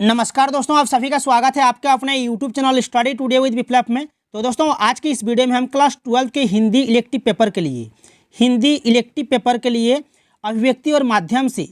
नमस्कार दोस्तों, आप सभी का स्वागत है आपके अपने YouTube channel study today with Viplav में। तो दोस्तों, आज की इस वीडियो में हम क्लास 12 के हिंदी इलेक्टिव पेपर के लिए अभिव्यक्ति और माध्यम से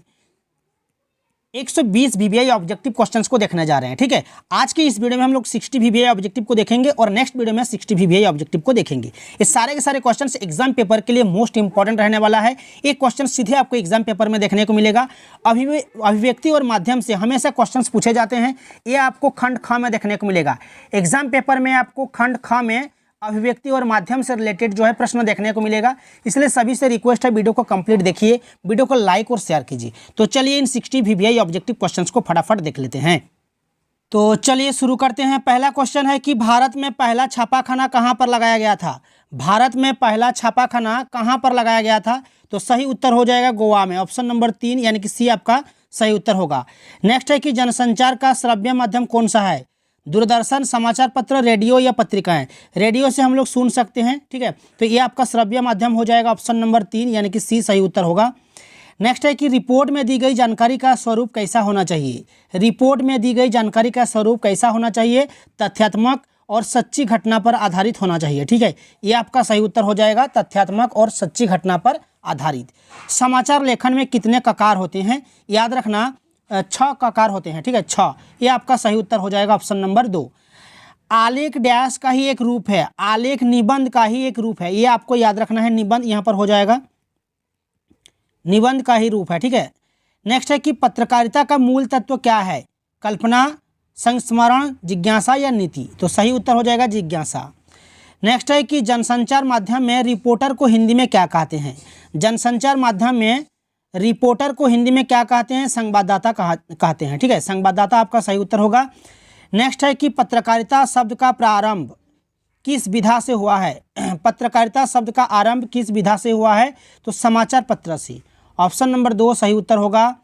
120 वीवीआई ऑब्जेक्टिव क्वेश्चंस को देखने जा रहे हैं। ठीक है, आज की इस वीडियो में हम लोग 60 वीवीआई ऑब्जेक्टिव को देखेंगे और नेक्स्ट वीडियो में 60 वीवीआई ऑब्जेक्टिव को देखेंगे। ये सारे के सारे क्वेश्चंस एग्जाम पेपर के लिए मोस्ट इंपॉर्टेंट रहने वाला है। एक क्वेश्चन सीधे आपको एग्जाम पेपर में देखने को मिलेगा। अभिव्यक्ति और माध्यम से हमेशा क्वेश्चंस पूछे जाते हैं। ये आपको खंड ख में देखने को मिलेगा। एग्जाम पेपर में आपको खंड ख में अभिव्यक्ति और माध्यम से रिलेटेड जो है प्रश्न देखने को मिलेगा। इसलिए सभी से रिक्वेस्ट है, वीडियो को कंप्लीट देखिए, वीडियो को लाइक और शेयर कीजिए। तो चलिए इन 60 वीवीआई ऑब्जेक्टिव क्वेश्चंस को फटाफट देख लेते हैं। तो चलिए शुरू करते हैं। पहला क्वेश्चन है कि भारत में पहला छापाखाना कहाँ पर लगाया गया था। भारत में पहला छापाखाना कहाँ पर लगाया गया था? तो सही उत्तर हो जाएगा गोवा में। ऑप्शन नंबर 3 यानी कि सी आपका सही उत्तर होगा। नेक्स्ट है कि जनसंचार का श्रव्य माध्यम कौन सा है? दूरदर्शन, समाचार पत्र, रेडियो या पत्रिकाएं। रेडियो से हम लोग सुन सकते हैं। ठीक है, तो ये आपका श्रव्य माध्यम हो जाएगा। ऑप्शन नंबर 3 यानी कि सी सही उत्तर होगा। नेक्स्ट है कि रिपोर्ट में दी गई जानकारी का स्वरूप कैसा होना चाहिए? रिपोर्ट में दी गई जानकारी का स्वरूप कैसा होना चाहिए? तथ्यात्मक और सच्ची घटना पर आधारित होना चाहिए। ठीक है, ये आपका सही उत्तर हो जाएगा, तथ्यात्मक और सच्ची घटना पर आधारित। समाचार लेखन में कितने ककार होते हैं? याद रखना 6 ककार होते हैं। ठीक है, 6, ये आपका सही उत्तर हो जाएगा। Option number 2। आलेख डैश का ही एक रूप है। आलेख निबंध का ही एक रूप है, ये आपको याद रखना है। निबंध यहाँ पर हो जाएगा, निबंध का ही रूप है। ठीक है, नेक्स्ट है कि पत्रकारिता का मूल तत्व क्या है? कल्पना, संस्मरण, जिज्ञासा या नीति। तो सही उत्तर हो जाएगा जिज्ञासा। नेक्स्ट है कि जनसंचार माध्यम में रिपोर्टर को हिंदी में क्या कहते हैं? जनसंचार माध्यम में रिपोर्टर को हिंदी में क्या कहते हैं? संवाददाता कहते हैं। ठीक है, संवाददाता आपका सही उत्तर होगा। नेक्स्ट है कि पत्रकारिता शब्द का प्रारंभ किस विधा से हुआ है? पत्रकारिता शब्द का आरंभ किस विधा से हुआ है? तो समाचार पत्र से। ऑप्शन नंबर 2 सही उत्तर होगा।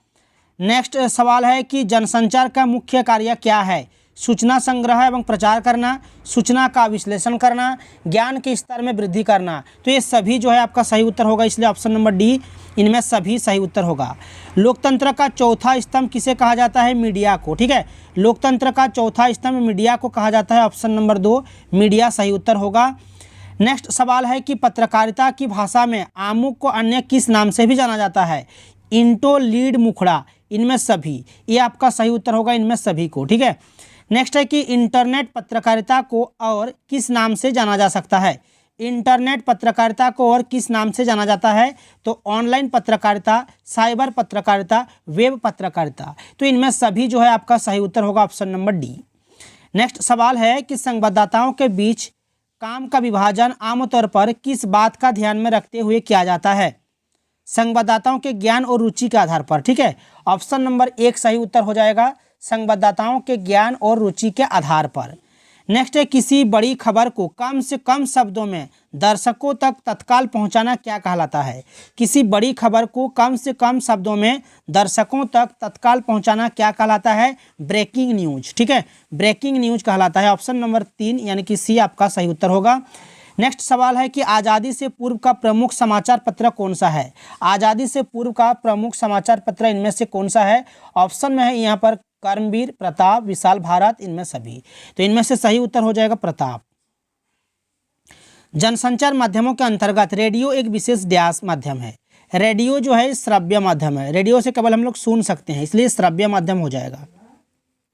नेक्स्ट सवाल है कि जनसंचार का मुख्य कार्य क्या है? सूचना संग्रह एवं प्रचार करना, सूचना का विश्लेषण करना, ज्ञान के स्तर में वृद्धि करना। तो ये सभी जो है आपका सही उत्तर होगा, इसलिए ऑप्शन नंबर डी इनमें सभी सही उत्तर होगा। लोकतंत्र का चौथा स्तंभ किसे कहा जाता है? मीडिया को। ठीक है, लोकतंत्र का चौथा स्तंभ मीडिया को कहा जाता है। ऑप्शन नंबर 2 मीडिया सही उत्तर होगा। नेक्स्ट सवाल है कि पत्रकारिता की भाषा में आमुख को अन्य किस नाम से भी जाना जाता है? इंटो, लीड, मुखड़ा, इनमें सभी, ये आपका सही उत्तर होगा, इनमें सभी को। ठीक है, नेक्स्ट है कि इंटरनेट पत्रकारिता को और किस नाम से जाना जा सकता है? इंटरनेट पत्रकारिता को और किस नाम से जाना जाता है? तो ऑनलाइन पत्रकारिता, साइबर पत्रकारिता, वेब पत्रकारिता। तो इनमें सभी जो है आपका सही उत्तर होगा, ऑप्शन नंबर डी। नेक्स्ट सवाल है कि संवाददाताओं के बीच काम का विभाजन आमतौर पर किस बात का ध्यान में रखते हुए किया जाता है? संवाददाताओं के ज्ञान और रुचि के आधार पर। ठीक है, ऑप्शन नंबर 1 सही उत्तर हो जाएगा, संवाददाताओं के ज्ञान और रुचि के आधार पर। नेक्स्ट है किसी बड़ी खबर को कम से कम शब्दों में दर्शकों तक तत्काल पहुंचाना क्या कहलाता है? किसी बड़ी खबर को कम से कम शब्दों में दर्शकों तक तत्काल पहुंचाना क्या कहलाता है? Breaking news. ठीक है, ब्रेकिंग न्यूज कहलाता है। ऑप्शन नंबर 3 यानी कि सी आपका सही उत्तर होगा। नेक्स्ट सवाल है कि आज़ादी से पूर्व का प्रमुख समाचार पत्र कौन सा है? आज़ादी से पूर्व का प्रमुख समाचार पत्र इनमें से कौन सा है? ऑप्शन में है यहाँ पर कर्मवीर, प्रताप, विशाल भारत, इनमें सभी। तो इनमें से सही उत्तर हो जाएगा प्रताप। जनसंचार माध्यमों के अंतर्गत रेडियो एक विशेष डैश माध्यम है। रेडियो जो है श्रव्य माध्यम है, रेडियो से केवल हम लोग सुन सकते हैं, इसलिए श्रव्य माध्यम हो जाएगा।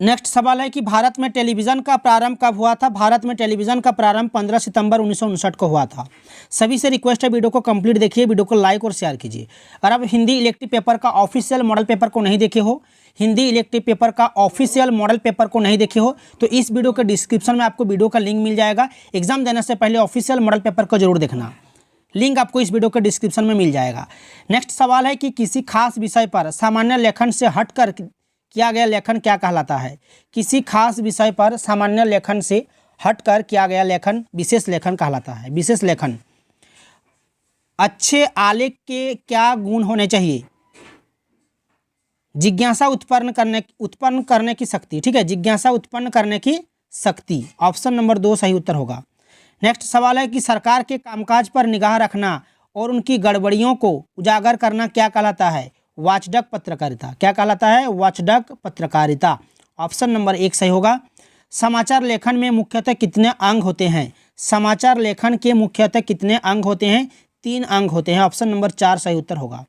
नेक्स्ट सवाल है कि भारत में टेलीविज़न का प्रारंभ कब हुआ था? भारत में टेलीविज़न का प्रारंभ 15 सितंबर 1959 को हुआ था। सभी से रिक्वेस्ट है, वीडियो को कंप्लीट देखिए, वीडियो को लाइक और शेयर कीजिए। अगर आप हिंदी इलेक्टिव पेपर का ऑफिशियल मॉडल पेपर को नहीं देखे हो, हिंदी इलेक्टिव पेपर का ऑफिशियल मॉडल पेपर को नहीं देखे हो, तो इस वीडियो के डिस्क्रिप्शन में आपको वीडियो का लिंक मिल जाएगा। एग्जाम देने से पहले ऑफिशियल मॉडल पेपर को जरूर देखना, लिंक आपको इस वीडियो के डिस्क्रिप्शन में मिल जाएगा। नेक्स्ट सवाल है कि किसी खास विषय पर सामान्य लेखन से हटकर किया गया लेखन क्या कहलाता है? किसी खास विषय पर सामान्य लेखन से हटकर किया गया लेखन विशेष लेखन कहलाता है। विशेष लेखन। अच्छे आलेख के क्या गुण होने चाहिए? जिज्ञासा उत्पन्न करने की शक्ति। ठीक है, जिज्ञासा उत्पन्न करने की शक्ति। ऑप्शन नंबर 2 सही उत्तर होगा। नेक्स्ट सवाल है कि सरकार के कामकाज पर निगाह रखना और उनकी गड़बड़ियों को उजागर करना क्या कहलाता है? वॉचडॉग पत्रकारिता। क्या कहलाता है? वॉचडॉग पत्रकारिता। ऑप्शन नंबर 1 सही होगा। समाचार लेखन में मुख्यतः कितने अंग होते हैं? समाचार लेखन के मुख्यतः कितने अंग होते हैं? 3 अंग होते हैं। ऑप्शन नंबर 4 सही उत्तर होगा।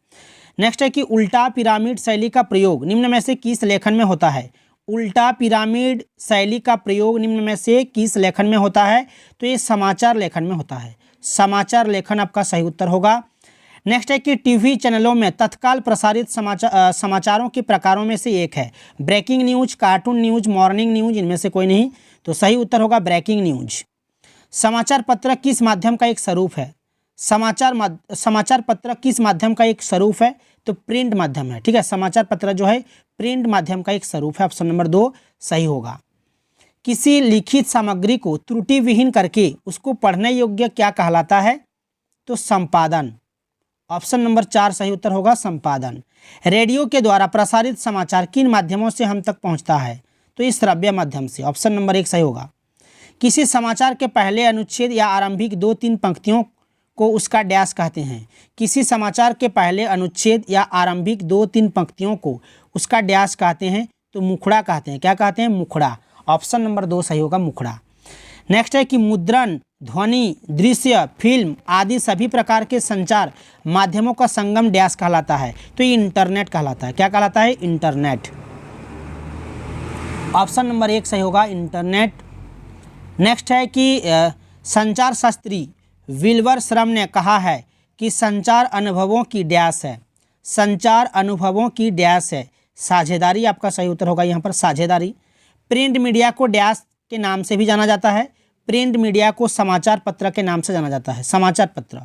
नेक्स्ट है कि उल्टा पिरामिड शैली का प्रयोग निम्न में से किस लेखन में होता है? उल्टा पिरामिड शैली का प्रयोग निम्न में से किस लेखन में होता है? तो ये समाचार लेखन में होता है। समाचार लेखन आपका सही उत्तर होगा। नेक्स्ट है कि टीवी चैनलों में तत्काल प्रसारित समाचारों के प्रकारों में से एक है breaking news, cartoon news, morning news, इनमें से कोई नहीं। तो सही उत्तर होगा ब्रेकिंग न्यूज। समाचार पत्र किस माध्यम का एक स्वरूप है? समाचार पत्र किस माध्यम का एक स्वरूप है? तो प्रिंट माध्यम है। ठीक है, समाचार पत्र जो है प्रिंट माध्यम का एक स्वरूप है। ऑप्शन नंबर 2 सही होगा। किसी लिखित सामग्री को त्रुटि विहीन करके उसको पढ़ने योग्य क्या कहलाता है? तो संपादन। ऑप्शन नंबर 4 सही उत्तर होगा संपादन। रेडियो के द्वारा प्रसारित समाचार किन माध्यमों से हम तक पहुंचता है? तो इस श्रव्य माध्यम से। ऑप्शन नंबर 1 सही होगा। किसी समाचार के पहले अनुच्छेद या आरंभिक 2-3 पंक्तियों को उसका डैश कहते हैं। किसी समाचार के पहले अनुच्छेद या आरंभिक 2-3 पंक्तियों को उसका डैश कहते हैं? तो मुखड़ा कहते हैं। क्या कहते हैं? मुखड़ा। ऑप्शन नंबर 2 सही होगा मुखड़ा। नेक्स्ट है कि मुद्रण, ध्वनि, दृश्य, फिल्म आदि सभी प्रकार के संचार माध्यमों का संगम डैश कहलाता है? तो ये इंटरनेट कहलाता है। क्या कहलाता है? इंटरनेट। ऑप्शन नंबर 1 सही होगा इंटरनेट। नेक्स्ट है कि संचार शास्त्री विल्बर श्रम ने कहा है कि संचार अनुभवों की डैश है। संचार अनुभवों की डैश है साझेदारी। आपका सही उत्तर होगा यहाँ पर साझेदारी। प्रिंट मीडिया को डैश के नाम से भी जाना जाता है। प्रिंट मीडिया को समाचार पत्र के नाम से जाना जाता है। समाचार पत्र।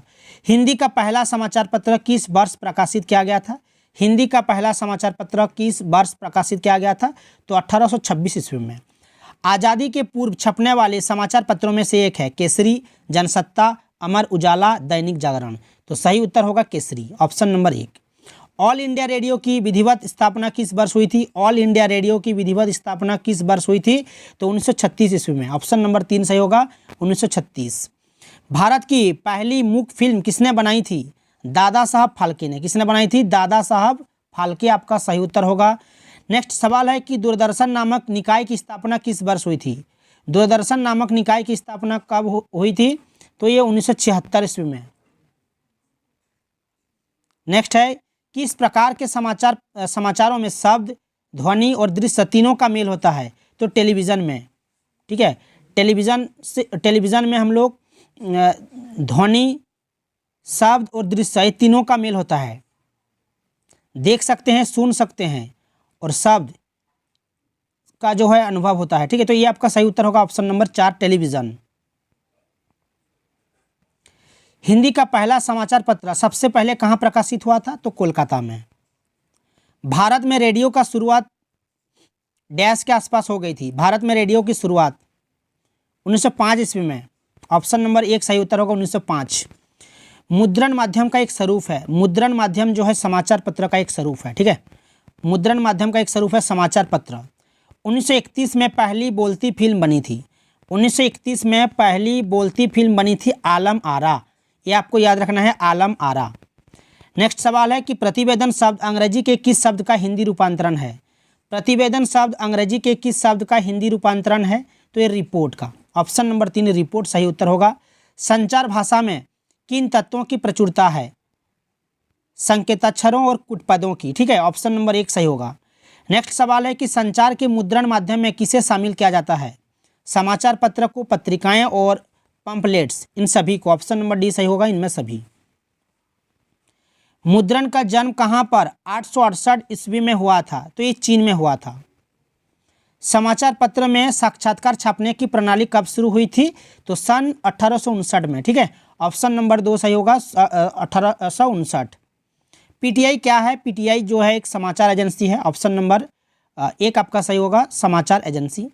हिंदी का पहला समाचार पत्र किस वर्ष प्रकाशित किया गया था? हिंदी का पहला समाचार पत्र किस वर्ष प्रकाशित किया गया था? तो 1826 ईस्वी में। आज़ादी के पूर्व छपने वाले समाचार पत्रों में से एक है केसरी, जनसत्ता, अमर उजाला, दैनिक जागरण। तो सही उत्तर होगा Kesari. Option number 1। All India radio की विधिवत स्थापना किस वर्ष हुई थी? ऑल इंडिया रेडियो की विधिवत स्थापना किस वर्ष हुई थी? तो 1936 ईस्वी में। ऑप्शन नंबर 3 सही होगा 1936। भारत की पहली मूक फिल्म किसने बनाई थी? दादा साहब फाल्के ने। किसने बनाई थी? दादा साहब फाल्के। आपका सही उत्तर होगा। नेक्स्ट सवाल है कि दूरदर्शन नामक निकाय की स्थापना किस वर्ष हुई थी? दूरदर्शन नामक निकाय की स्थापना कब हुई थी? तो ये 1976 ईस्वी में। नेक्स्ट है किस प्रकार के समाचारों में शब्द, ध्वनि और दृश्य तीनों का मेल होता है? तो टेलीविज़न में। ठीक है, टेलीविज़न में हम लोग ध्वनि, शब्द और दृश्य ये तीनों का मेल होता है। देख सकते हैं, सुन सकते हैं और शब्द का जो है अनुभव होता है। ठीक है, तो ये आपका सही उत्तर होगा ऑप्शन नंबर 4 टेलीविज़न। हिंदी का पहला समाचार पत्र सबसे पहले कहाँ प्रकाशित हुआ था? तो कोलकाता में। भारत में रेडियो का शुरुआत डैश के आसपास हो गई थी। भारत में रेडियो की शुरुआत 1905 ईस्वी में। ऑप्शन नंबर 1 सही उत्तर होगा 1905। मुद्रण माध्यम का एक स्वरूप है। मुद्रण माध्यम जो है समाचार पत्र का एक स्वरूप है। ठीक है, मुद्रण माध्यम का एक स्वरूप है समाचार पत्र। 1931 में पहली बोलती फिल्म बनी थी। 1931 में पहली बोलती फिल्म बनी थी आलम आरा। ये आपको याद रखना है, आलम आरा। नेक्स्ट सवाल है कि प्रतिवेदन शब्द अंग्रेजी के किस शब्द का हिंदी रूपांतरण है? प्रतिवेदन शब्द अंग्रेजी के किस शब्द का हिंदी रूपांतरण है? तो ये रिपोर्ट का। ऑप्शन नंबर 3 रिपोर्ट सही उत्तर होगा। संचार भाषा में किन तत्वों की प्रचुरता है? संकेताक्षरों और कुटपदों की। ठीक है, ऑप्शन नंबर 1 सही होगा। नेक्स्ट सवाल है कि संचार के मुद्रण माध्यम में किसे शामिल किया जाता है? समाचार पत्र को, पत्रिकाएं और पंपलेट्स, इन सभी को। ऑप्शन नंबर डी सही होगा इनमें सभी। मुद्रण का जन्म कहाँ पर 868 ईस्वी में हुआ था? तो ये चीन में हुआ था। समाचार पत्र में साक्षात्कार छापने की प्रणाली कब शुरू हुई थी? तो सन 1859 में। ठीक है, ऑप्शन नंबर 2 सही होगा 1859। पीटीआई क्या है? पीटीआई जो है एक समाचार एजेंसी है। ऑप्शन नंबर 1 आपका सही होगा समाचार एजेंसी।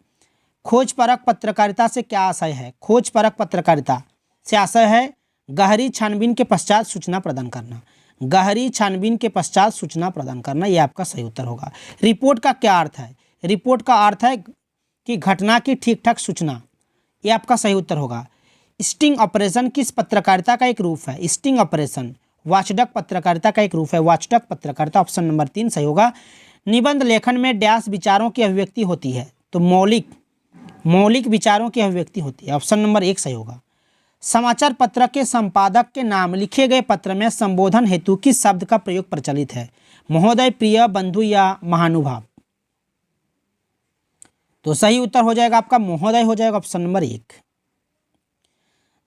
खोज परक पत्रकारिता से क्या आशय है? खोज परक पत्रकारिता से आशय है गहरी छानबीन के पश्चात सूचना प्रदान करना। गहरी छानबीन के पश्चात सूचना प्रदान करना, ये आपका सही उत्तर होगा। रिपोर्ट का क्या अर्थ है? रिपोर्ट का अर्थ है कि घटना की ठीक ठाक सूचना, ये आपका सही उत्तर होगा। स्टिंग ऑपरेशन किस पत्रकारिता का एक रूप है? स्टिंग ऑपरेशन वाचडक पत्रकारिता का एक रूप है। वाचडक पत्रकारिता, ऑप्शन नंबर 3 सही होगा। निबंध लेखन में डैश विचारों की अभिव्यक्ति होती है, तो मौलिक विचारों की अभिव्यक्ति होती है। ऑप्शन नंबर 1 सही होगा। समाचार पत्र के संपादक के नाम लिखे गए पत्र में संबोधन हेतु किस शब्द का प्रयोग प्रचलित है? महोदय, प्रिय, बंधु या महानुभाव? तो सही उत्तर हो जाएगा आपका महोदय हो जाएगा, ऑप्शन नंबर 1।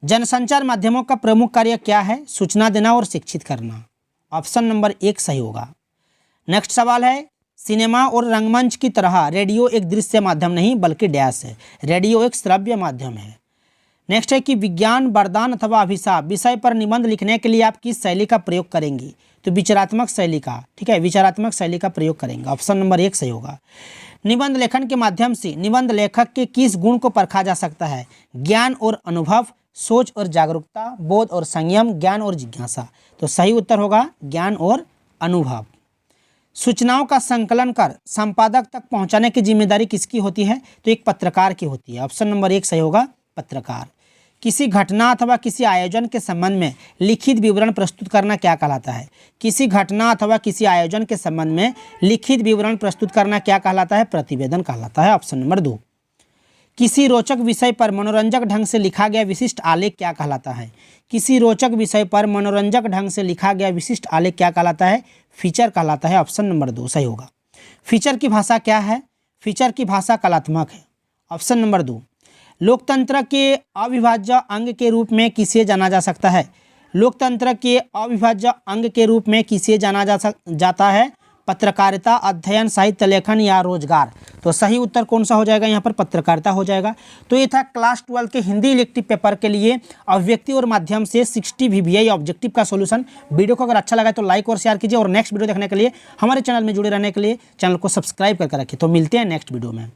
जनसंचार माध्यमों का प्रमुख कार्य क्या है? सूचना देना और शिक्षित करना। ऑप्शन नंबर 1 सही होगा। नेक्स्ट सवाल है, सिनेमा और रंगमंच की तरह रेडियो एक दृश्य माध्यम नहीं बल्कि डैश है, रेडियो एक श्रव्य माध्यम है। नेक्स्ट है कि विज्ञान, वरदान अथवा अभिशाप विषय पर निबंध लिखने के लिए आप किस शैली का प्रयोग करेंगी? तो विचारात्मक शैली का, ठीक है, विचारात्मक शैली का प्रयोग करेंगे। ऑप्शन नंबर 1 सही होगा। निबंध लेखन के माध्यम से निबंध लेखक के किस गुण को परखा जा सकता है? ज्ञान और अनुभव, सोच और जागरूकता, बोध और संयम, ज्ञान और जिज्ञासा। तो सही उत्तर होगा ज्ञान और अनुभव। सूचनाओं का संकलन कर संपादक तक पहुंचाने की जिम्मेदारी किसकी होती है? तो एक पत्रकार की होती है। ऑप्शन नंबर 1 सही होगा, पत्रकार। किसी घटना अथवा किसी आयोजन के संबंध में लिखित विवरण प्रस्तुत करना क्या कहलाता है? किसी घटना अथवा किसी आयोजन के संबंध में लिखित विवरण प्रस्तुत करना क्या कहलाता है? प्रतिवेदन कहलाता है। Option number 2। किसी रोचक विषय पर मनोरंजक ढंग से लिखा गया विशिष्ट आलेख क्या कहलाता है? किसी रोचक विषय पर मनोरंजक ढंग से लिखा गया विशिष्ट आलेख क्या कहलाता है? फीचर कहलाता है। ऑप्शन नंबर 2 सही होगा। फीचर की भाषा क्या है? फीचर की भाषा कलात्मक है। Option number 2। लोकतंत्र के अविभाज्य अंग के रूप में किसे जाना जा सकता है? लोकतंत्र के अविभाज्य अंग के रूप में किसे जाना जाता है? पत्रकारिता, अध्ययन, साहित्य लेखन या रोजगार? तो सही उत्तर कौन सा हो जाएगा? यहाँ पर पत्रकारिता हो जाएगा। तो ये था क्लास 12 के हिंदी इलेक्टिव पेपर के लिए अभिव्यक्ति और माध्यम से 60 VVI ऑब्जेक्टिव का सॉल्यूशन। वीडियो को अगर अच्छा लगा तो लाइक और शेयर कीजिए, और नेक्स्ट वीडियो देखने के लिए हमारे चैनल में जुड़े रहने के लिए चैनल को सब्सक्राइब करके रखिए। तो मिलते हैं नेक्स्ट वीडियो में।